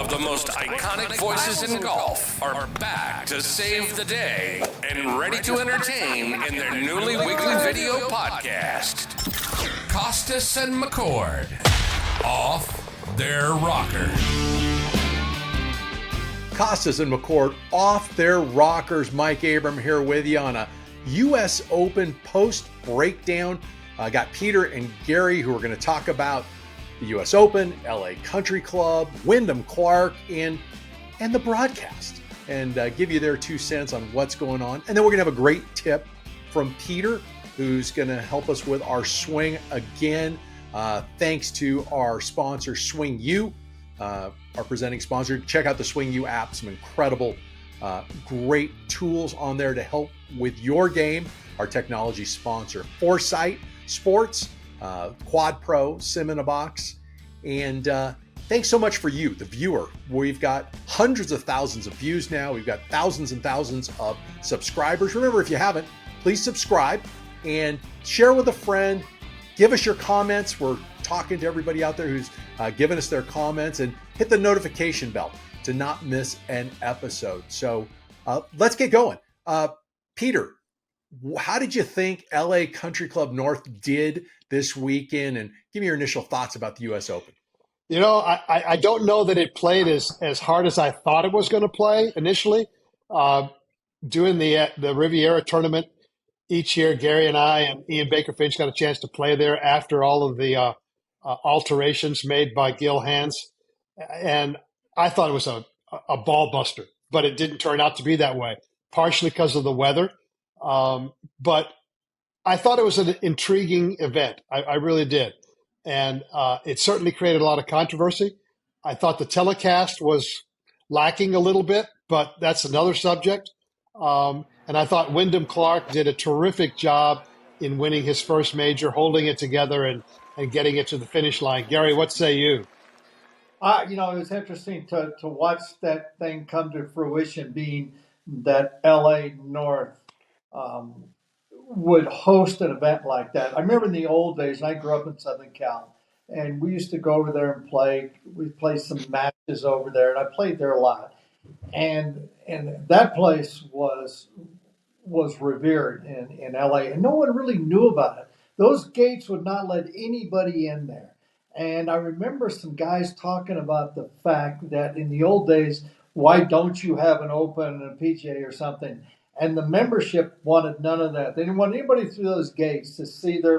of the most iconic voices in golf are back to save the day and ready to entertain in their newly weekly video podcast. Kostis and McCord, off their rocker. Kostis and McCord, off their rockers. Mike Abram here with you on a U.S. Open post breakdown. Got Peter and Gary who are going to talk about the U.S. Open, LA Country Club, Wyndham Clark, and the broadcast, and give you their 2 cents on what's going on. And then we're going to have a great tip from Peter, who's going to help us with our swing again. Thanks to our sponsor, Swing U, our presenting sponsor. Check out the Swing U app. Some incredible, great tools on there to help with your game. Our technology sponsor, Foresight Sports, Quad Pro, Sim in a Box. And thanks so much for you, the viewer. We've got hundreds of thousands of views now. We've got thousands and thousands of subscribers. Remember, if you haven't, please subscribe and share with a friend. Give us your comments. We're talking to everybody out there who's given us their comments, and hit the notification bell to not miss an episode. So let's get going. Peter, how did you think LA Country Club North did this weekend? And give me your initial thoughts about the U.S. Open. You know, I don't know that it played as hard as I thought it was going to play initially. Doing the Riviera tournament each year, Gary and I and Ian Baker Finch got a chance to play there after all of the alterations made by Gil Hanse. And I thought it was a ball buster, but it didn't turn out to be that way, partially because of the weather. But I thought it was an intriguing event. I really did. And it certainly created a lot of controversy. I thought the telecast was lacking a little bit, but that's another subject. And I thought Wyndham Clark did a terrific job in winning his first major, holding it together and getting it to the finish line. Gary, what say you? It was interesting to watch that thing come to fruition, being that LA North would host an event like that. I remember in the old days, and I grew up in Southern Cal, and we used to go over there and play. We played some matches over there, and I played there a lot. And that place was revered in LA, and no one really knew about it. Those gates would not let anybody in there. And I remember some guys talking about the fact that in the old days, why don't you have an Open and a PGA or something? And the membership wanted none of that. They didn't want anybody through those gates to see their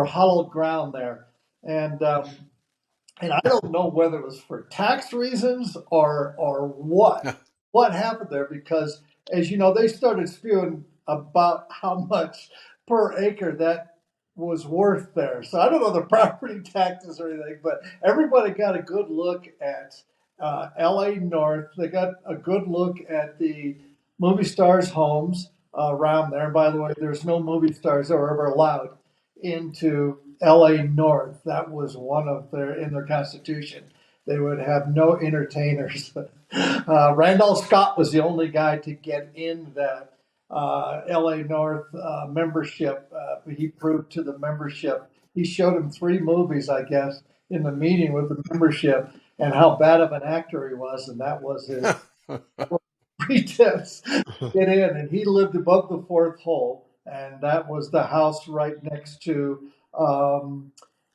hollow ground there. And I don't know whether it was for tax reasons or what happened there, because as you know, they started spewing about how much per acre that was worth there. So I don't know the property taxes or anything, but everybody got a good look at LA North. They got a good look at the movie stars' homes around there. And by the way, there's no movie stars that were ever allowed into LA North. That was one of in their constitution. They would have no entertainers. Randall Scott was the only guy to get in that LA North membership. He proved to the membership. He showed him 3 movies, I guess, in the meeting with the membership, and how bad of an actor he was, and that was his pretense to get in. And he lived above the 4th hole, and that was the house right next to.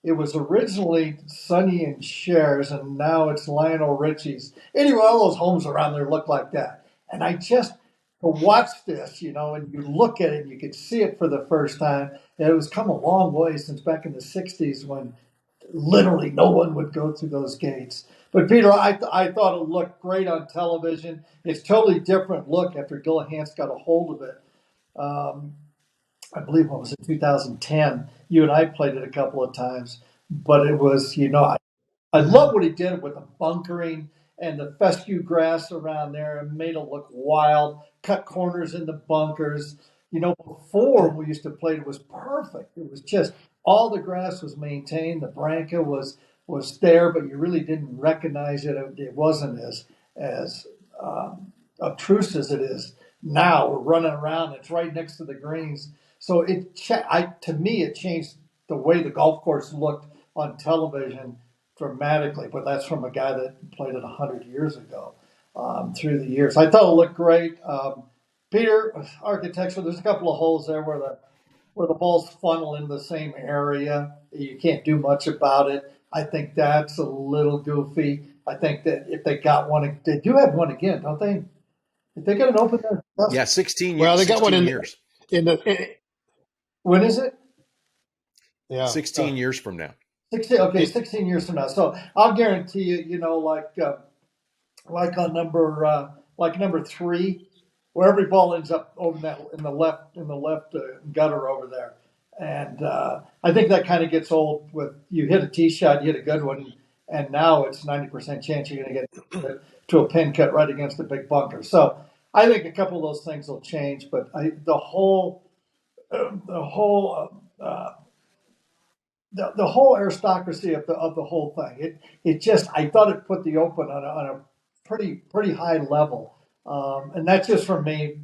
It was originally Sonny and Cher's, and now it's Lionel Richie's. Anyway, all those homes around there look like that. And I just, to watch this, and you look at it, and you could see it for the first time. And it was come a long way since back in the 60s when literally no one would go through those gates. But Peter, I thought it looked great on television. It's totally different look after Gil Hanse got a hold of it. I believe it was in 2010. You and I played it a couple of times, but it was, I love what he did with the bunkering and the fescue grass around there. It made it look wild, cut corners in the bunkers. Before we used to play, it was perfect. It was just all the grass was maintained. The branca was there, but you really didn't recognize it. It wasn't as obtrusive as it is now. We're running around. It's right next to the greens. So to me, it changed the way the golf course looked on television dramatically, but that's from a guy that played it 100 years ago. Through the years, I thought it looked great. Peter, architecture. There's a couple of holes there where the balls funnel in the same area. You can't do much about it. I think that's a little goofy. I think that if they got one, they do have one again, don't they? If they get an open there, Yeah, 16 years. Well, they got one in years. When is it? Yeah, 16 years from now. 16. Okay, 16 years from now. So I'll guarantee you, like on number 3, where every ball ends up over that in the left gutter over there. And I think that kind of gets old. With you hit a tee shot, you hit a good one, and now it's 90% chance you're going to get to a pin cut right against the big bunker. So I think a couple of those things will change, but the whole aristocracy of the whole thing. It just, I thought it put the Open on a pretty high level, and that's just from me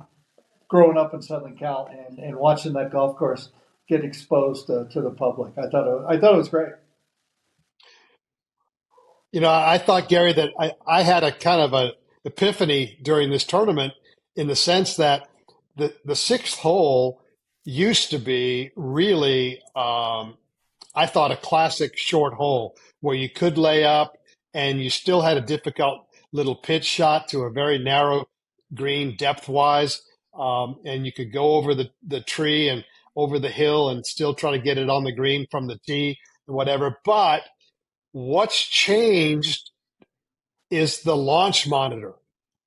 growing up in Southern Cal and watching that golf course get exposed to the public. I thought it was great. I thought, Gary, that I had a kind of a epiphany during this tournament in the sense that the sixth hole used to be really, I thought, a classic short hole where you could lay up and you still had a difficult little pitch shot to a very narrow green depth-wise, and you could go over the tree and over the hill and still try to get it on the green from the tee and whatever. But what's changed is the launch monitor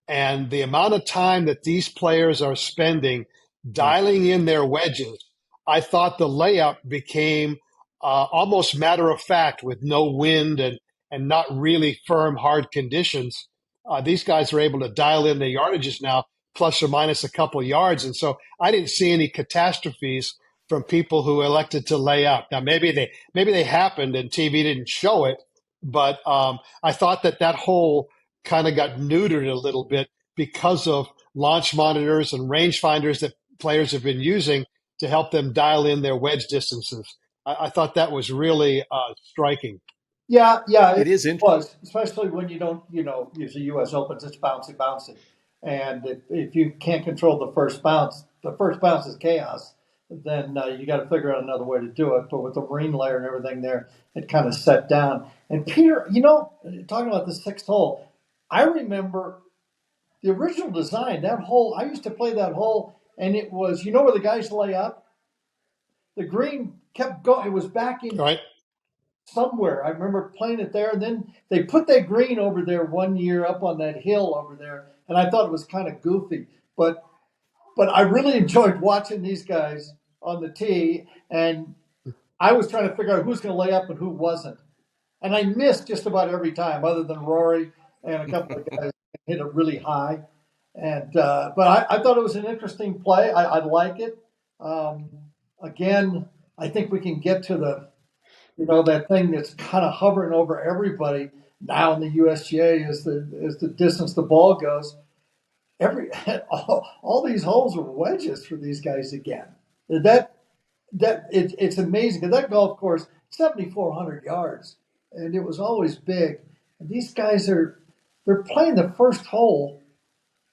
and the amount of time that these players are spending dialing in their wedges. I thought the layup became almost matter of fact with no wind and not really firm, hard conditions. These guys are able to dial in the yardages now, plus or minus a couple yards. And so I didn't see any catastrophes from people who elected to lay up. Now, maybe they happened and TV didn't show it, but I thought that hole kind of got neutered a little bit because of launch monitors and rangefinders that players have been using to help them dial in their wedge distances. I thought that was really striking. Yeah, it is was, especially when you don't, use the U.S. Opens, it's bouncy. And if you can't control the first bounce is chaos, then you got to figure out another way to do it. But with the marine layer and everything there, it kind of set down. And Peter, talking about the sixth hole, I remember the original design, that hole, I used to play that hole, and it was, where the guys lay up? The green kept going. It was backing right somewhere. I remember playing it there, and then they put that green over there one year up on that hill over there, and I thought it was kind of goofy. But I really enjoyed watching these guys on the tee, and I was trying to figure out who's going to lay up and who wasn't. And I missed just about every time, other than Rory and a couple of guys hit it really high. And but I thought it was an interesting play. I like it. Again, I think we can get to that thing that's kind of hovering over everybody now in the USGA is the distance the ball goes. All these holes are wedges for these guys again. It's amazing. That golf course, 7,400 yards, and it was always big. And these guys they're playing the first hole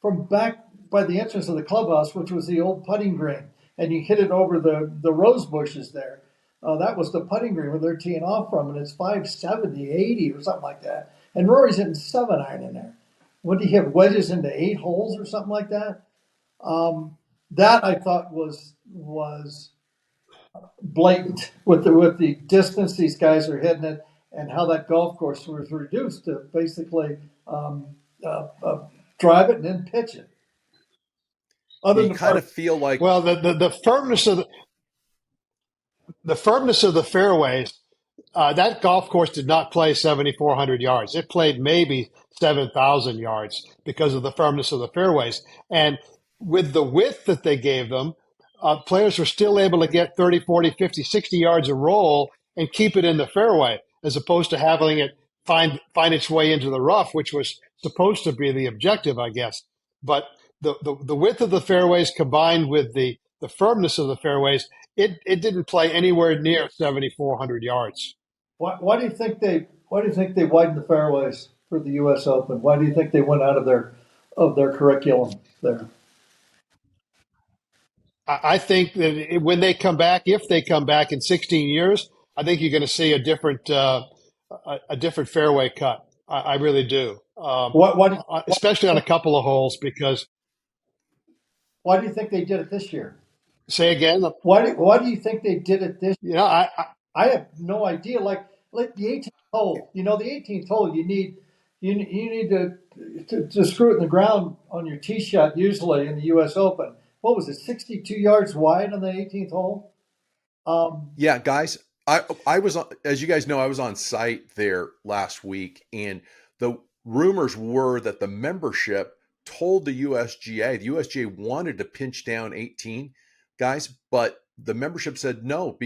from back by the entrance of the clubhouse, which was the old putting green, and you hit it over the rose bushes there. That was the putting green where they're teeing off from, and it's 570, 80 or something like that. And Rory's hitting 7-iron in there. What do you have, wedges into 8 holes or something like that? That I thought was blatant with the distance these guys are hitting it and how that golf course was reduced to basically drive it and then pitch it. You kind of feel like the firmness of the fairways. That golf course did not play 7,400 yards. It played maybe 7,000 yards because of the firmness of the fairways. And with the width that they gave them, players were still able to get 30, 40, 50, 60 yards a roll and keep it in the fairway, as opposed to having it find its way into the rough, which was supposed to be the objective, I guess. But the width of the fairways combined with the firmness of the fairways, it didn't play anywhere near 7,400 yards. Why do you think they why do you think they widened the fairways for the U.S. Open? Why do you think they went out of their curriculum there? I think that when they come back, if they come back in 16 years, I think you're going to see a different fairway cut. I really do. Especially on a couple of holes, because Why do you think they did it this year? say again, Why do you think they did it this year? you know, I have no idea. Like the 18th hole, the 18th hole, you need to screw it in the ground on your tee shot usually in the U.S. Open. What was it, 62 yards wide on the 18th hole? Yeah, guys, I was as you guys know, I was on site there last week, and the rumors were that the membership told the USGA wanted to pinch down 18 guys, but the membership said no,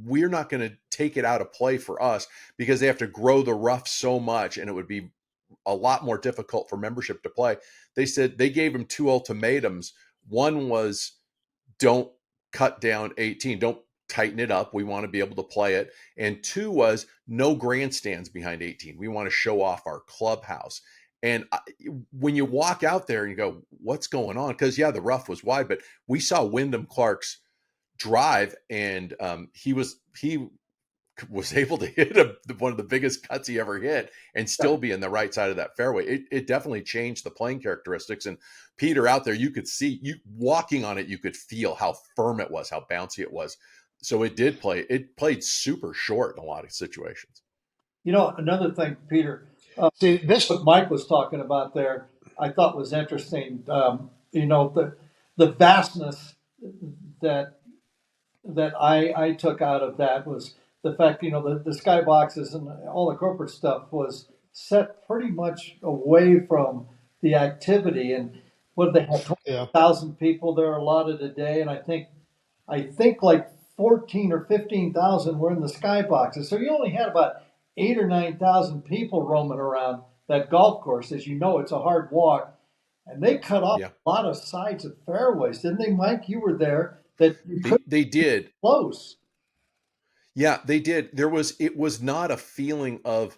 we're not going to take it out of play for us because they have to grow the rough so much, and it would be a lot more difficult for membership to play. They said they gave them two ultimatums. One was don't cut down 18, don't tighten it up. We want to be able to play it. And two was no grandstands behind 18. We want to show off our clubhouse. And when you walk out there and you go, what's going on? Because, yeah, the rough was wide, but we saw Wyndham Clark's drive, and he was able to hit one of the biggest cuts he ever hit and still be in the right side of that fairway. It definitely changed the playing characteristics. And Peter, out there, you could see, you walking on it, you could feel how firm it was, how bouncy it was. So it played super short in a lot of situations. Another thing, Peter, see this. what Mike was talking about there, I thought was interesting. The vastness that I took out of that was the fact, the skyboxes and all the corporate stuff was set pretty much away from the activity. And what did they have, 20,000 people there allotted a day? And I think like 14 or 15,000 were in the skyboxes. So you only had about 8 or 9,000 people roaming around that golf course. As you know, it's a hard walk. And they cut off a lot of sides of fairways, didn't they, Mike? You were there. They did. Close. Yeah, they did. It was not a feeling of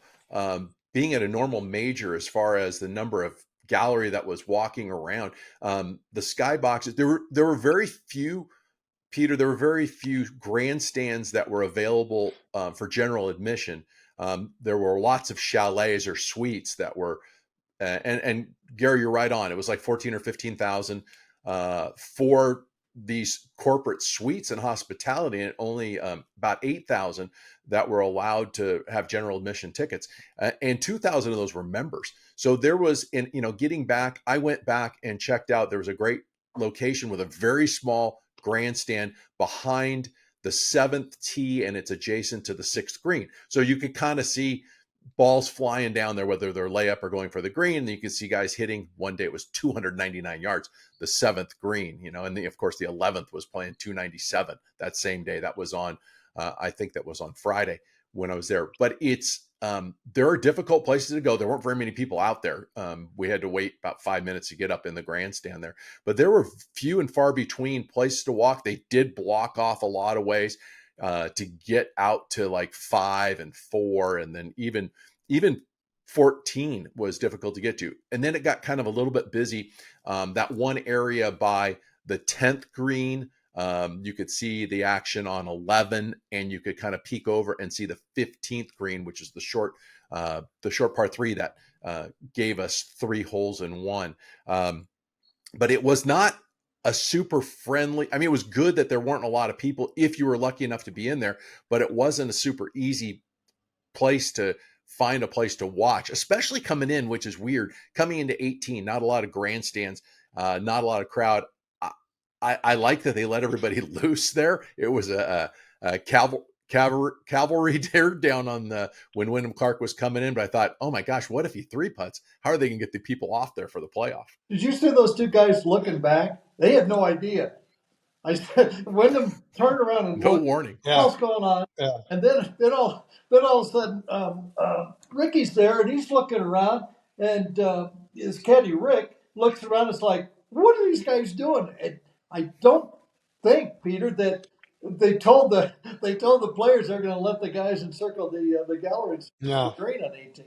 being at a normal major as far as the number of gallery that was walking around. The skyboxes, there were very few, Peter, there were very few grandstands that were available for general admission. There were lots of chalets or suites that were, and Gary, you're right on. It was like 14 or 15,000 for these corporate suites and hospitality, and only about 8,000 that were allowed to have general admission tickets, and 2,000 of those were members. So there was, getting back, I went back and checked out. There was a great location with a very small grandstand behind the 7th tee, and it's adjacent to the 6th green. So you could kind of see balls flying down there, whether they're layup or going for the green. And you can see guys hitting. One day it was 299 yards, the 7th green, and of course the 11th was playing 297 that same day. That was on, I think that was on Friday when I was there. But there are difficult places to go. There weren't very many people out there. We had to wait about 5 minutes to get up in the grandstand there, but there were few and far between places to walk. They did block off a lot of ways to get out to like 5 and 4, and then even 14 was difficult to get to. And then it got kind of a little bit busy. That one area by the 10th green, you could see the action on 11, and you could kind of peek over and see the 15th green, which is the short par 3 that gave us 3 holes in one. But it was not a super friendly. I mean, it was good that there weren't a lot of people if you were lucky enough to be in there, but it wasn't a super easy place to find a place to watch, especially coming in, which is weird. Coming into 18, not a lot of grandstands, not a lot of crowd. I like that they let everybody loose there. It was a cavalry there down on when Wyndham Clark was coming in. But I thought, oh my gosh, what if he 3-putts? How are they going to get the people off there for the playoff? Did you see those two guys looking back? They had no idea. I said, Wyndham turned around and no looked, warning. What's going on? Yeah. And then all of a sudden, Ricky's there and he's looking around, and his caddy Rick looks around. It's like, what are these guys doing? And I don't think, Peter, that they told the players they're going to let the guys encircle the gallery Yeah. green on 18.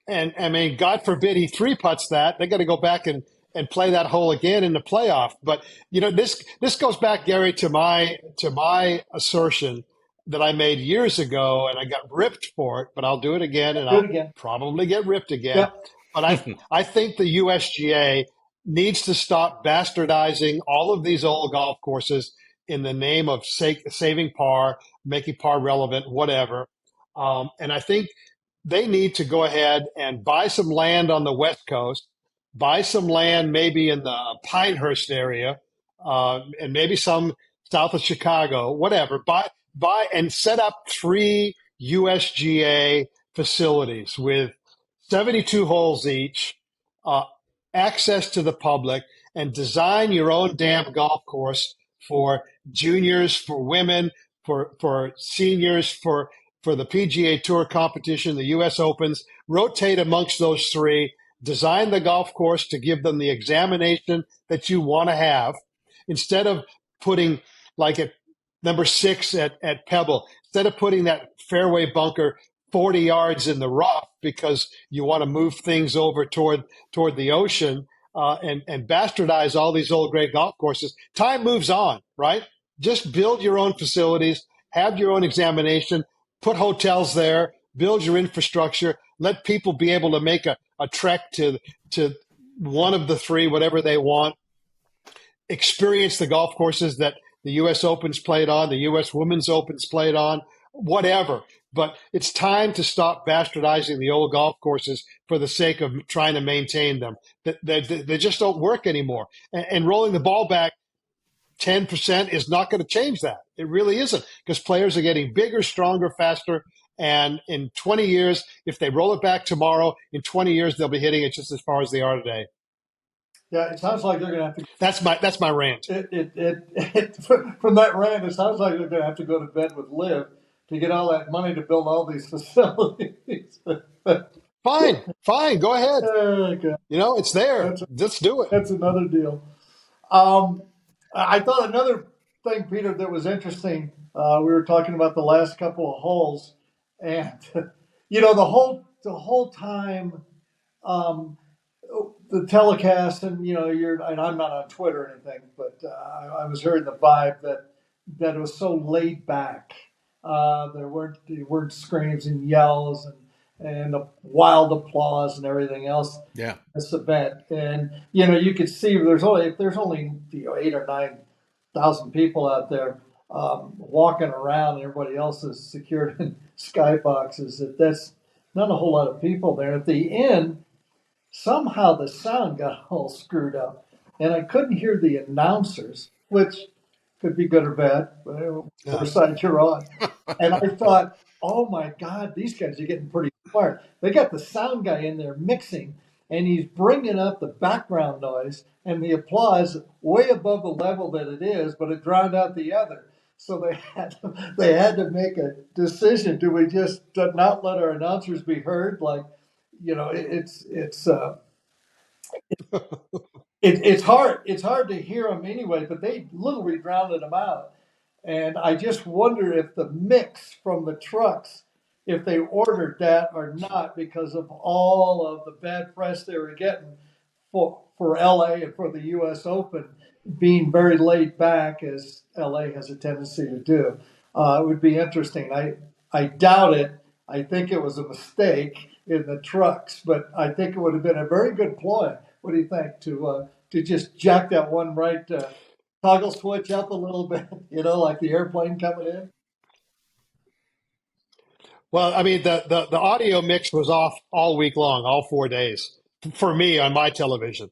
And I mean, God forbid he three putts that. They got to go back and play that hole again in the playoff. But this goes back, Gary, to my assertion that I made years ago, and I got ripped for it. But I'll do it again, and Do it I'll again. probably get ripped again. Yep. But I think the USGA needs to stop bastardizing all of these old golf courses in the name of saving par, making par relevant, whatever. And I think they need to go ahead and buy some land on the West Coast, buy some land maybe in the Pinehurst area, and maybe some south of Chicago, whatever. Buy and set up 3 USGA facilities with 72 holes each, uh, access to the public, and design your own damn golf course for juniors, for women, for seniors, for the PGA Tour competition, the U.S. Opens, rotate amongst those 3, design the golf course to give them the examination that you want to have, instead of putting, like at number 6 at Pebble, instead of putting that fairway bunker 40 yards in the rough because you want to move things over toward the ocean, and bastardize all these old great golf courses. Time moves on, right? Just build your own facilities, have your own examination, put hotels there, build your infrastructure, let people be able to make a trek to one of the 3, whatever they want, experience the golf courses that the U.S. Opens played on, the U.S. Women's Opens played on, whatever. But it's time to stop bastardizing the old golf courses for the sake of trying to maintain them. They just don't work anymore. And rolling the ball back 10% is not going to change that. It really isn't, because players are getting bigger, stronger, faster. And in 20 years, if they roll it back tomorrow, in 20 years, they'll be hitting it just as far as they are today. Yeah, it sounds like they're going to have to. That's my rant. From that rant, it sounds like they're going to have to go to bed with Liv to get all that money to build all these facilities. Fine, go ahead. Okay. It's there. Let's do it. That's another deal. I thought another thing, Peter, that was interesting. We were talking about the last couple of holes, and the whole time, the telecast, and and I'm not on Twitter or anything, but I was hearing the vibe that it was so laid back. There weren't screams and yells and the wild applause and everything else. Yeah. This event, and you could see there's only 8 or 9,000 people out there walking around, and everybody else is secured in skyboxes. That's not a whole lot of people there. At the end, somehow the sound got all screwed up, and I couldn't hear the announcers, which could be good or bad, whatever side you're on. And I thought, oh my God, these guys are getting pretty smart. They got the sound guy in there mixing, and he's bringing up the background noise and the applause way above the level that it is, but it drowned out the other. So they had to make a decision. Do we just not let our announcers be heard? Like, it's hard to hear them anyway, but they literally drowned them out. And I just wonder if the mix from the trucks, if they ordered that or not, because of all of the bad press they were getting for LA and for the US Open being very laid back, as LA has a tendency to do. It would be interesting. I doubt it. I think it was a mistake in the trucks, but I think it would have been a very good ploy. What do you think, to just jack that one right toggle switch up a little bit, like the airplane coming in? Well, I mean, the audio mix was off all week long, all 4 days, for me on my television.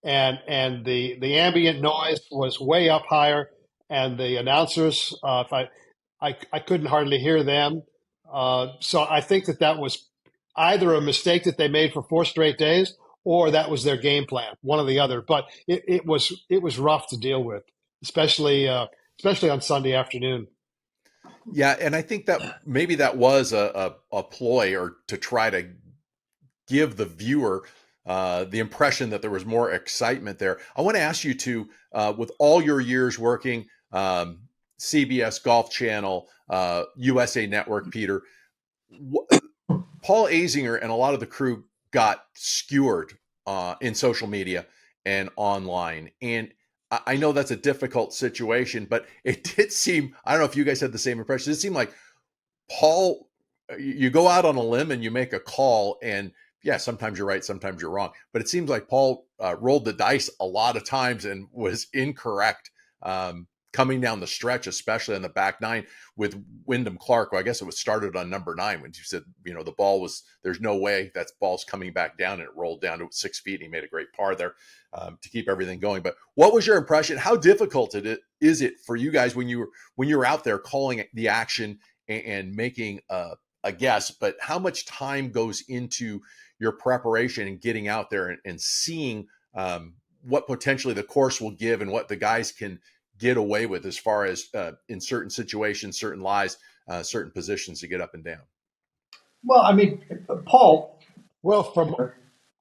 And the ambient noise was way up higher, and the announcers, I couldn't hardly hear them. So I think that was either a mistake that they made for 4 straight days, or that was their game plan, one or the other. But it was rough to deal with, especially on Sunday afternoon. Yeah, and I think that maybe that was a ploy, or to try to give the viewer the impression that there was more excitement there. I want to ask you to, with all your years working, CBS Golf Channel, USA Network, Peter, Paul Azinger and a lot of the crew got skewered in social media and online. And I know that's a difficult situation, but it did seem, I don't know if you guys had the same impression. It seemed like Paul, you go out on a limb and you make a call, and yeah, sometimes you're right, sometimes you're wrong. But it seems like Paul rolled the dice a lot of times and was incorrect coming down the stretch, especially on the back nine with Wyndham Clark. Well, I guess it was started on number 9 when you said, the ball was, there's no way that ball's coming back down, and it rolled down to 6 feet. He made a great par there to keep everything going. But what was your impression? How difficult is it for you guys when you were out there calling the action and making a guess, but how much time goes into your preparation and getting out there and seeing what potentially the course will give and what the guys can get away with as far as in certain situations, certain lies, certain positions to get up and down? Well, I mean, Paul. Well,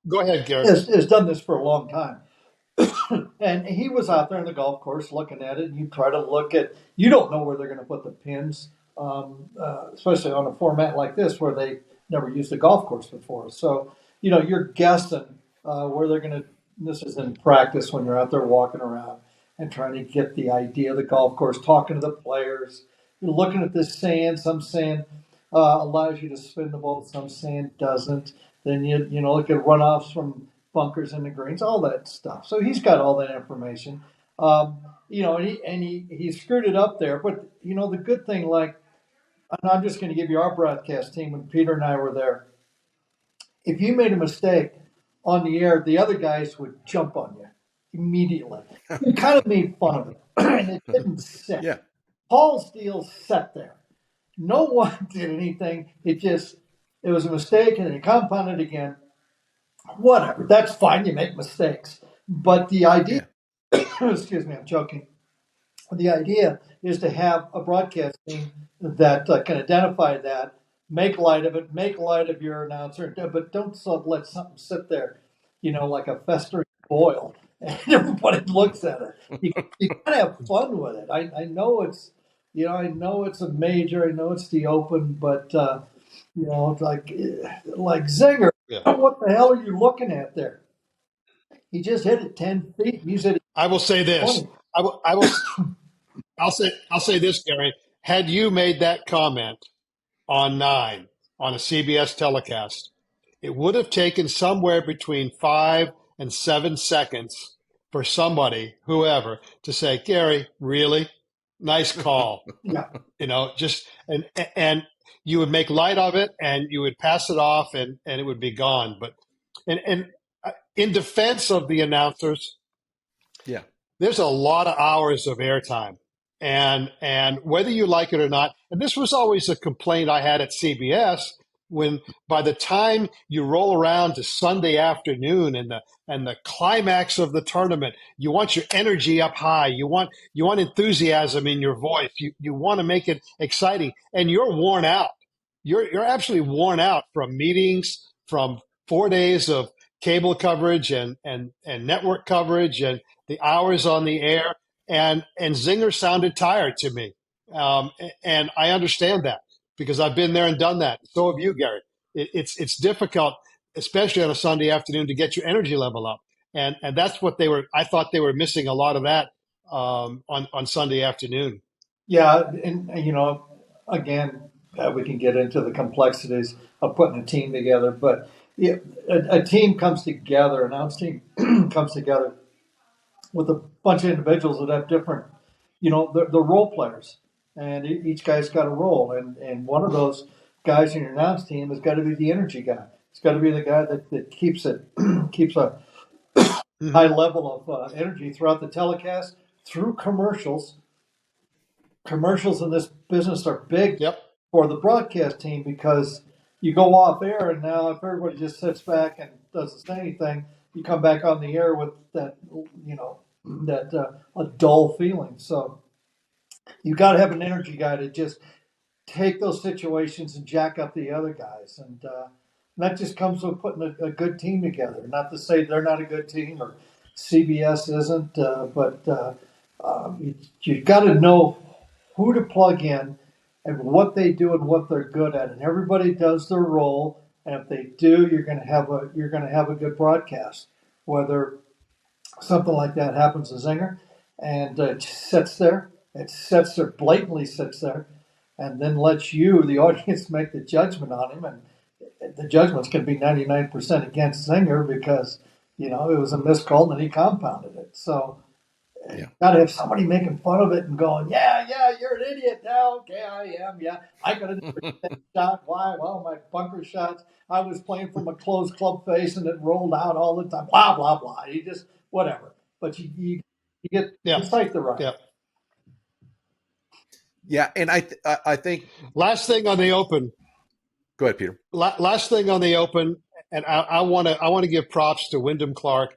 go ahead, Gary. Has done this for a long time. And he was out there on the golf course looking at it, and you try to look at, you don't know where they're going to put the pins, especially on a format like this where they never used a golf course before. So, you're guessing where they're going to, this is in practice when you're out there walking around and trying to get the idea of the golf course, talking to the players. You're looking at this sand, some sand allows you to spin the ball, some sand doesn't. Then you look at runoffs from bunkers in the greens, all that stuff. So he's got all that information. And he screwed it up there. But the good thing, and I'm just going to give you our broadcast team when Peter and I were there. If you made a mistake on the air, the other guys would jump on you immediately. You kind of made fun of it, and it didn't sit. Yeah. Paul's deal sat there. No one did anything. It was a mistake, and then he compounded again. Whatever. That's fine. You make mistakes. But the idea, excuse me, I'm joking. The idea is to have a broadcast team that can identify that, make light of it, make light of your announcer, but don't let something sit there, like a festering boil, and everybody looks at it. You gotta have fun with it. I know it's, I know it's a major, I know it's the Open, but like Zinger. Yeah. What the hell are you looking at there? He just hit it 10 feet. You said. I will say this. I'll say this, Gary. Had you made that comment on 9 on a CBS telecast, it would have taken somewhere between 5 and 7 seconds for somebody, whoever, to say, Gary, really? Nice call. Yeah. And you would make light of it and you would pass it off and it would be gone. But and in defense of the announcers, yeah, there's a lot of hours of airtime. And whether you like it or not, and this was always a complaint I had at CBS, when by the time you roll around to Sunday afternoon and the climax of the tournament, you want your energy up high. You want enthusiasm in your voice. You want to make it exciting, and you're worn out. You're absolutely worn out from meetings, from 4 days of cable coverage and network coverage and the hours on the air. And Zinger sounded tired to me. And I understand that because I've been there and done that. So have you, Gary. It's difficult, especially on a Sunday afternoon, to get your energy level up. And that's what I thought they were missing a lot of that on Sunday afternoon. Yeah. And again, we can get into the complexities of putting a team together, but a team comes together, an announce team comes together with a bunch of individuals that have different, the role players, and each guy's got a role, and one of those guys in your announce team has got to be the energy guy. It's got to be the guy that keeps a high level of energy throughout the telecast, through commercials. Commercials in this business are big for the broadcast team because you go off air, and now if everybody just sits back and doesn't say anything, you come back on the air with that, a dull feeling. So you got to have an energy guy to just take those situations and jack up the other guys. And And that just comes with putting a good team together. Not to say they're not a good team or CBS isn't, but you've got to know who to plug in and what they do and what they're good at. And everybody does their role. And if they do, you're going to have a good broadcast. Whether something like that happens to Zinger and it sits there, blatantly sits there, and then lets you, the audience, make the judgment on him. And the judgment's going to be 99% against Zinger because, it was a miscall and he compounded it. So Yeah. got to have somebody making fun of it and going, yeah, you're an idiot now. Okay, I am. Yeah, I could have never hit that shot. Why? Well, my bunker shots, I was playing from a closed club face and it rolled out all the time. Blah, blah, blah. You just, whatever. But you get incite the right. Yeah. Yeah. And I think. Last thing on the Open. Go ahead, Peter. Last thing on the Open, and I want to give props to Wyndham Clark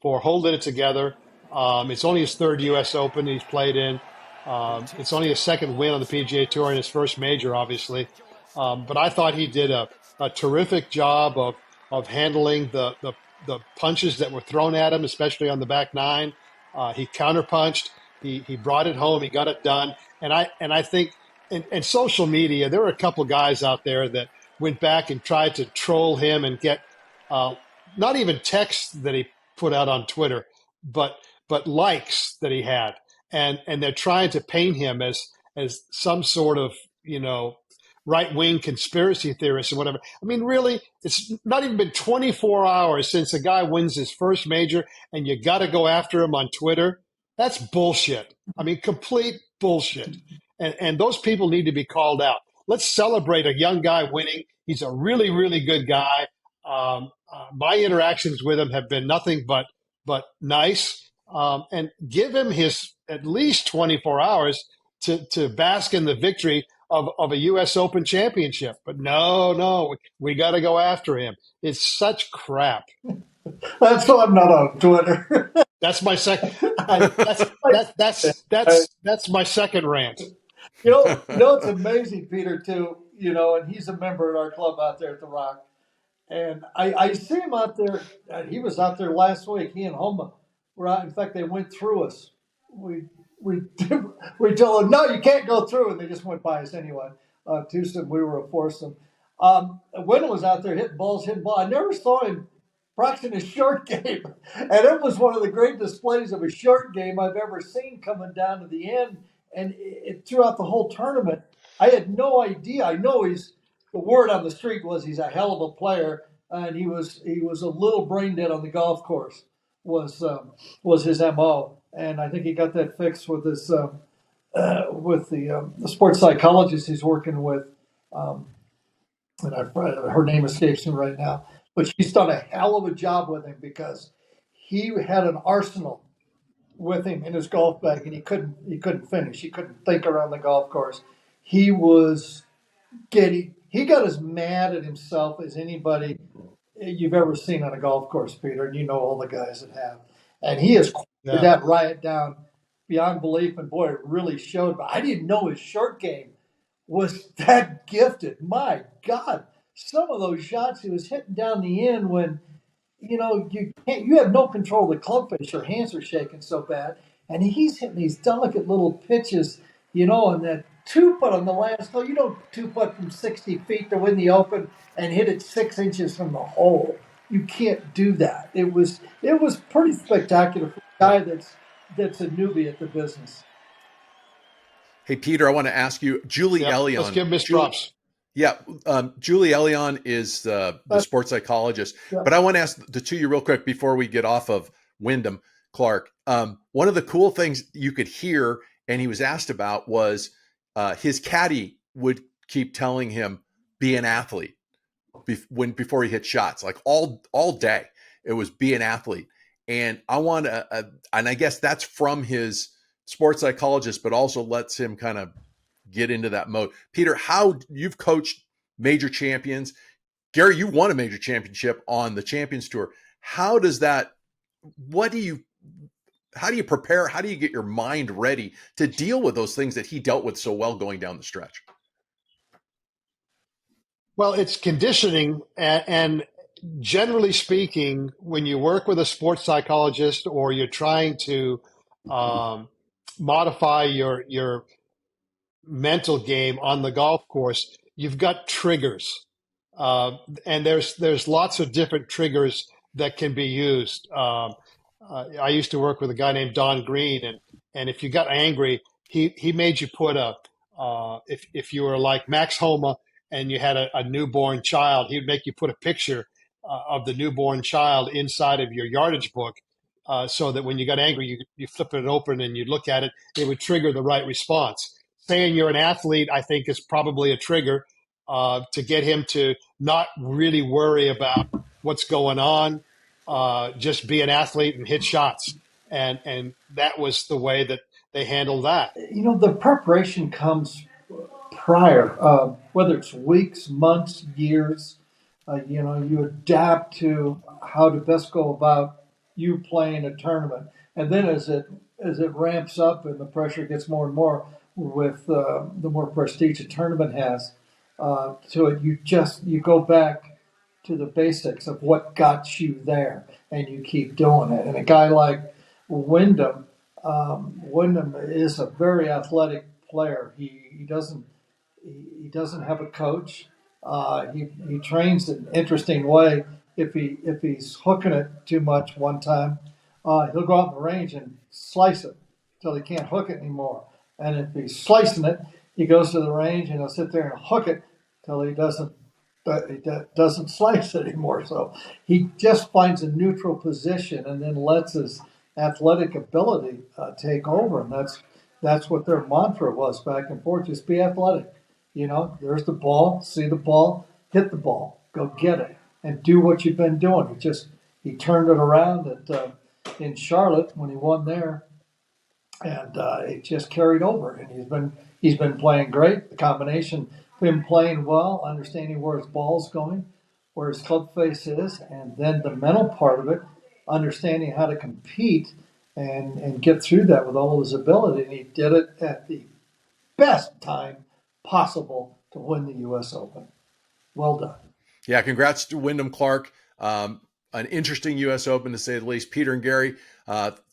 for holding it together. It's only his third U.S. Open he's played in. It's only his second win on the PGA Tour and his first major, obviously. But I thought he did a terrific job of handling the punches that were thrown at him, especially on the back nine. He counterpunched. He brought it home. He got it done. And I think in social media, there were a couple guys out there that went back and tried to troll him and get not even texts that he put out on Twitter, but likes that he had, and they're trying to paint him as some sort of right-wing conspiracy theorist or whatever. I mean, really, it's not even been 24 hours since a guy wins his first major, and you got to go after him on Twitter. That's bullshit. I mean, complete bullshit. And those people need to be called out. Let's celebrate a young guy winning. He's a really, really good guy. My interactions with him have been nothing but nice. And give him his at least 24 hours to bask in the victory of a U.S. Open championship. But no, we got to go after him. It's such crap. That's why I'm not on Twitter. That's my second. That's my second rant. It's amazing, Peter, too. And he's a member at our club out there at the Rock. And I see him out there. He was out there last week. He and Homa were out. In fact, they went through us. We told them, no, you can't go through, and they just went by us anyway. Too soon, we were a foursome. Wyndham was out there hitting balls. I never saw him practicing his short game, and it was one of the great displays of a short game I've ever seen coming down to the end. And throughout the whole tournament, I had no idea. I know the word on the street was he's a hell of a player, and he was a little brain dead on the golf course. Was his MO, and I think he got that fixed with his with the sports psychologist he's working with. And her name escapes me right now, but she's done a hell of a job with him because he had an arsenal with him in his golf bag, and he couldn't finish. He couldn't think around the golf course. He got as mad at himself as anybody you've ever seen on a golf course, Peter, and you know all the guys that have. And he has quieted that riot down beyond belief, and boy, it really showed. But I didn't know his short game was that gifted. My God, some of those shots he was hitting down the end when you have no control of the club face. Your hands are shaking so bad. And he's hitting these delicate little pitches, and that two-putt on the last hole. You don't two-putt from 60 feet to win the Open and hit it 6 inches from the hole. You can't do that. It was pretty spectacular for a guy that's a newbie at the business. Hey, Peter, I want to ask you, Julie Elion. Let's give him his props. Yeah, Julie Elion is the sports psychologist. Yeah. But I want to ask the two of you real quick before we get off of Wyndham Clark. One of the cool things you could hear, and he was asked about, was his caddy would keep telling him, be an athlete before he hit shots, like all day. It was be an athlete. And I want to, and I guess that's from his sports psychologist, but also lets him kind of get into that mode. Peter, how you've coached major champions. Gary, you won a major championship on the Champions Tour. How do you prepare? How do you get your mind ready to deal with those things that he dealt with so well going down the stretch? Well, it's conditioning, and generally speaking, when you work with a sports psychologist or you're trying to modify your mental game on the golf course, you've got triggers, and there's lots of different triggers that can be used. I used to work with a guy named Don Green, and if you got angry, he made you put if you were like Max Homa and you had a newborn child, he'd make you put a picture of the newborn child inside of your yardage book, so that when you got angry, you flip it open and you look at it, it would trigger the right response. Saying you're an athlete, I think, is probably a trigger to get him to not really worry about what's going on, just be an athlete and hit shots. And that was the way that they handled that. The preparation comes prior, whether it's weeks, months, years. You adapt to how to best go about you playing a tournament, and then as it ramps up and the pressure gets more and more with the more prestige a tournament has to it, you go back to the basics of what got you there, and you keep doing it. And a guy like Wyndham is a very athletic player. He doesn't have a coach. He trains in an interesting way. If he's hooking it too much one time, he'll go out in the range and slice it till he can't hook it anymore. And if he's slicing it, he goes to the range and he'll sit there and hook it till he doesn't slice it anymore. So he just finds a neutral position and then lets his athletic ability take over. And that's what their mantra was back and forth: just be athletic. There's the ball, see the ball, hit the ball, go get it, and do what you've been doing. He turned it around in Charlotte when he won there, and it just carried over. And he's been playing great. The combination of him playing well, understanding where his ball's going, where his club face is, and then the mental part of it, understanding how to compete and get through that with all of his ability. And he did it at the best time possible to win the U.S. Open. Well done. Yeah, congrats to Wyndham Clark. An interesting U.S. Open, to say the least. Peter and Gary,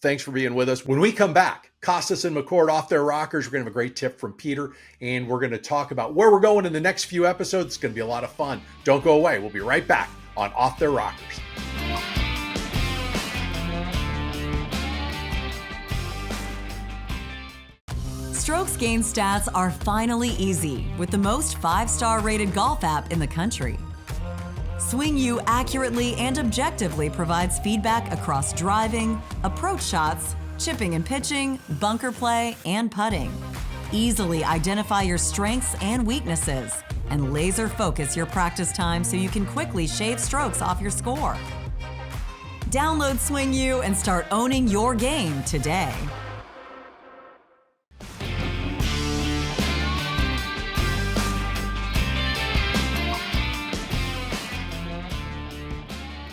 thanks for being with us. When we come back, Kostis and McCord off their rockers. We're going to have a great tip from Peter, and we're going to talk about where we're going in the next few episodes. It's going to be a lot of fun. Don't go away. We'll be right back on Off Their Rockers. Strokes gain stats are finally easy with the most 5-star rated golf app in the country. Swing U accurately and objectively provides feedback across driving, approach shots, chipping and pitching, bunker play, and putting. Easily identify your strengths and weaknesses, and laser focus your practice time so you can quickly shave strokes off your score. Download Swing U and start owning your game today.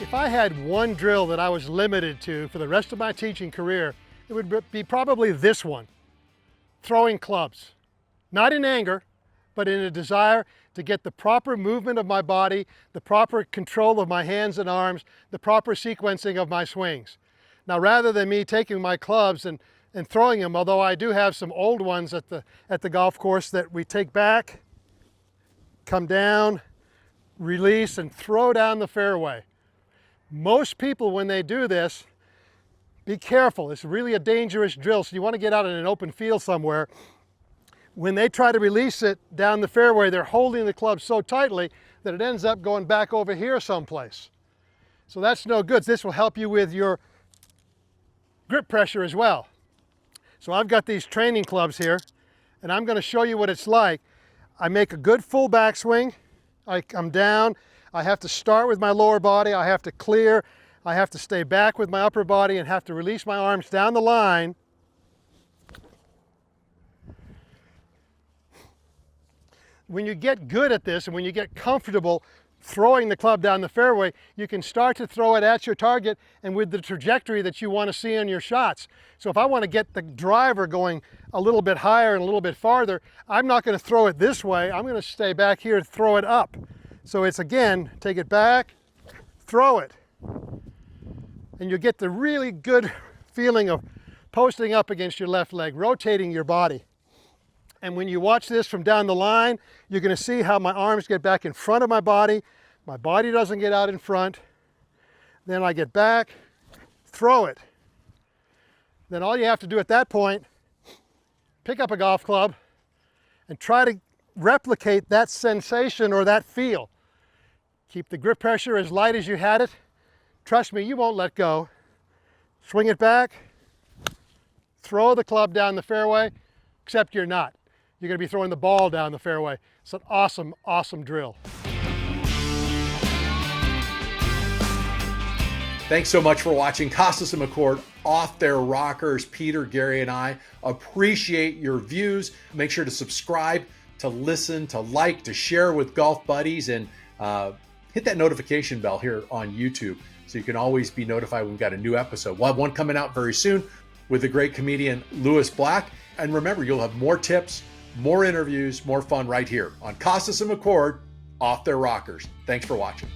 If I had one drill that I was limited to for the rest of my teaching career, it would be probably this one: throwing clubs. Not in anger, but in a desire to get the proper movement of my body, the proper control of my hands and arms, the proper sequencing of my swings. Now, rather than me taking my clubs and throwing them, although I do have some old ones at the golf course that we take back, come down, release, and throw down the fairway. Most people, when they do this, be careful. It's really a dangerous drill, so you want to get out in an open field somewhere. When they try to release it down the fairway, they're holding the club so tightly that it ends up going back over here someplace. So that's no good. This will help you with your grip pressure as well. So I've got these training clubs here, and I'm going to show you what it's like. I make a good full backswing. I come down. I have to start with my lower body, I have to clear, I have to stay back with my upper body and have to release my arms down the line. When you get good at this and when you get comfortable throwing the club down the fairway, you can start to throw it at your target and with the trajectory that you want to see on your shots. So if I want to get the driver going a little bit higher and a little bit farther, I'm not going to throw it this way, I'm going to stay back here and throw it up. So it's, again, take it back, throw it. And you get the really good feeling of posting up against your left leg, rotating your body. And when you watch this from down the line, you're going to see how my arms get back in front of my body doesn't get out in front. Then I get back, throw it. Then all you have to do at that point, pick up a golf club and try to replicate that sensation or that feel. Keep the grip pressure as light as you had it. Trust me, you won't let go. Swing it back, throw the club down the fairway, except you're not. You're going to be throwing the ball down the fairway. It's an awesome, awesome drill. Thanks so much for watching Kostis and McCord Off Their Rockers. Peter, Gary, and I appreciate your views. Make sure to subscribe, to listen, to like, to share with golf buddies, and hit that notification bell here on YouTube so you can always be notified when we've got a new episode. We'll have one coming out very soon with the great comedian Lewis Black. And remember, you'll have more tips, more interviews, more fun right here on Kostis and McCord Off Their Rockers. Thanks for watching.